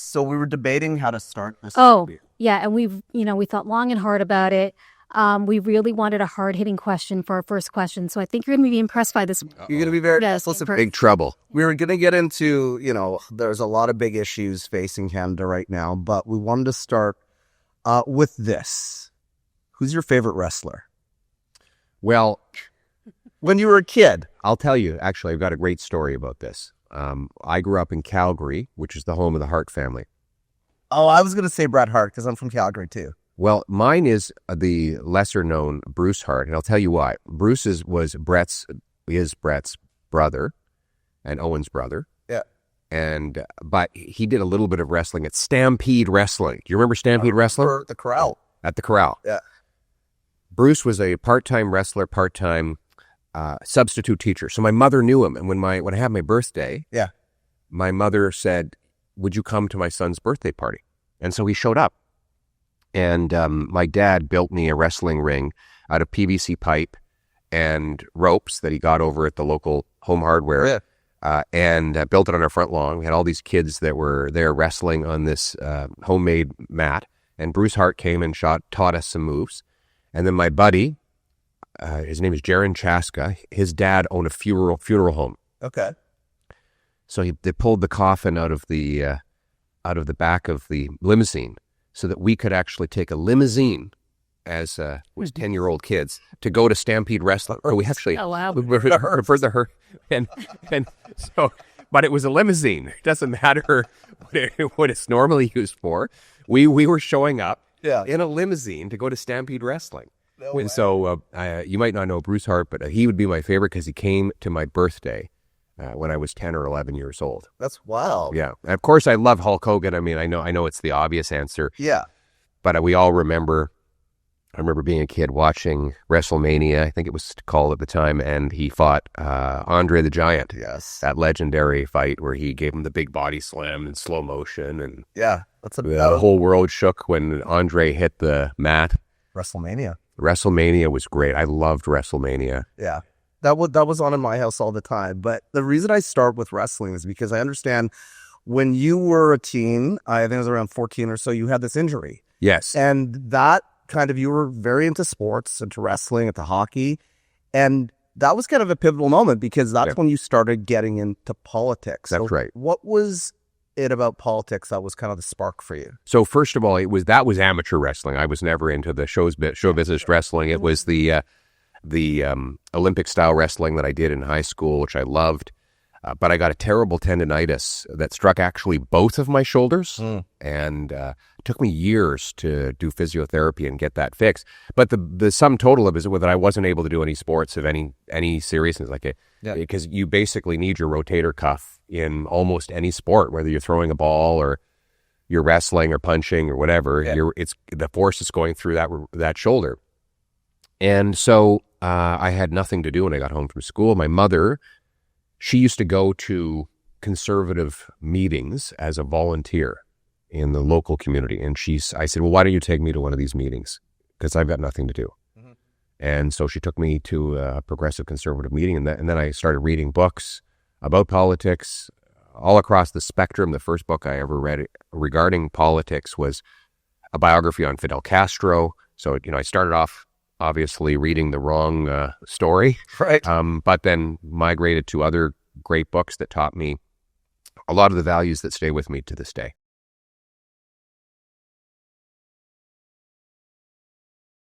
So we were debating how to start this. Oh, yeah. And we thought long and hard about it. We really wanted a hard-hitting question for our first question. So I think you're going to be impressed by this. You're going to be very big trouble. We were going to get into, there's a lot of big issues facing Canada right now, but we wanted to start with this. Who's your favorite wrestler? Well, when you were a kid. I'll tell you, actually, I've got a great story about this. I grew up in Calgary, which is the home of the Hart family. Oh, I was going to say Bret Hart because I'm from Calgary too. Well, mine is the lesser-known Bruce Hart, and I'll tell you why. Bruce is Brett's brother and Owen's brother. Yeah. But he did a little bit of wrestling at Stampede Wrestling. Do you remember Stampede Wrestling? The Corral. At the Corral. Yeah. Bruce was a part-time wrestler, part-time substitute teacher. So my mother knew him, and when I had my birthday, yeah, my mother said, "Would you come to my son's birthday party?" And so he showed up. And my dad built me a wrestling ring out of PVC pipe and ropes that he got over at the local Home Hardware, and built it on our front lawn. We had all these kids that were there wrestling on this homemade mat. And Bruce Hart came and taught us some moves. And then my buddy, his name is Jaron Chaska, his dad owned a funeral home. Okay. So they pulled the coffin out of the back of the limousine, so that we could actually take a limousine as 10-year-old kids to go to Stampede Wrestling. Or we actually, but it was a limousine. It doesn't matter what it's normally used for. We were showing up in a limousine to go to Stampede Wrestling. So you might not know Bruce Hart, but he would be my favorite because he came to my birthday when I was 10 or 11 years old. That's wild. Yeah. And of course, I love Hulk Hogan. I mean, I know it's the obvious answer. Yeah. But we all remember, I remember being a kid watching WrestleMania, I think it was called at the time, and he fought Andre the Giant. Yes. That legendary fight where he gave him the big body slam in slow motion. And yeah, the whole world shook when Andre hit the mat. WrestleMania was great. I loved WrestleMania. Yeah. That was on in my house all the time. But the reason I start with wrestling is because I understand when you were a teen, I think it was around 14 or so, you had this injury. Yes. And that you were very into sports, into wrestling, into hockey. And that was kind of a pivotal moment because that's when you started getting into politics. That's right. What was it about politics that was kind of the spark for you? So first of all, that was amateur wrestling. I was never into the show business wrestling. It was the Olympic style wrestling that I did in high school, which I loved. But I got a terrible tendonitis that struck actually both of my shoulders. And it took me years to do physiotherapy and get that fixed. But the sum total of it is that I wasn't able to do any sports of any seriousness, because you basically need your rotator cuff in almost any sport, whether you're throwing a ball or you're wrestling or punching or whatever. It's the force is going through that shoulder. And so I had nothing to do when I got home from school. My mother, she used to go to conservative meetings as a volunteer in the local community. And I said, well, why don't you take me to one of these meetings? Because I've got nothing to do. Mm-hmm. And so she took me to a progressive conservative meeting. And then I started reading books about politics all across the spectrum. The first book I ever read regarding politics was a biography on Fidel Castro. So, I started off obviously reading the wrong story, right? But then migrated to other great books that taught me a lot of the values that stay with me to this day.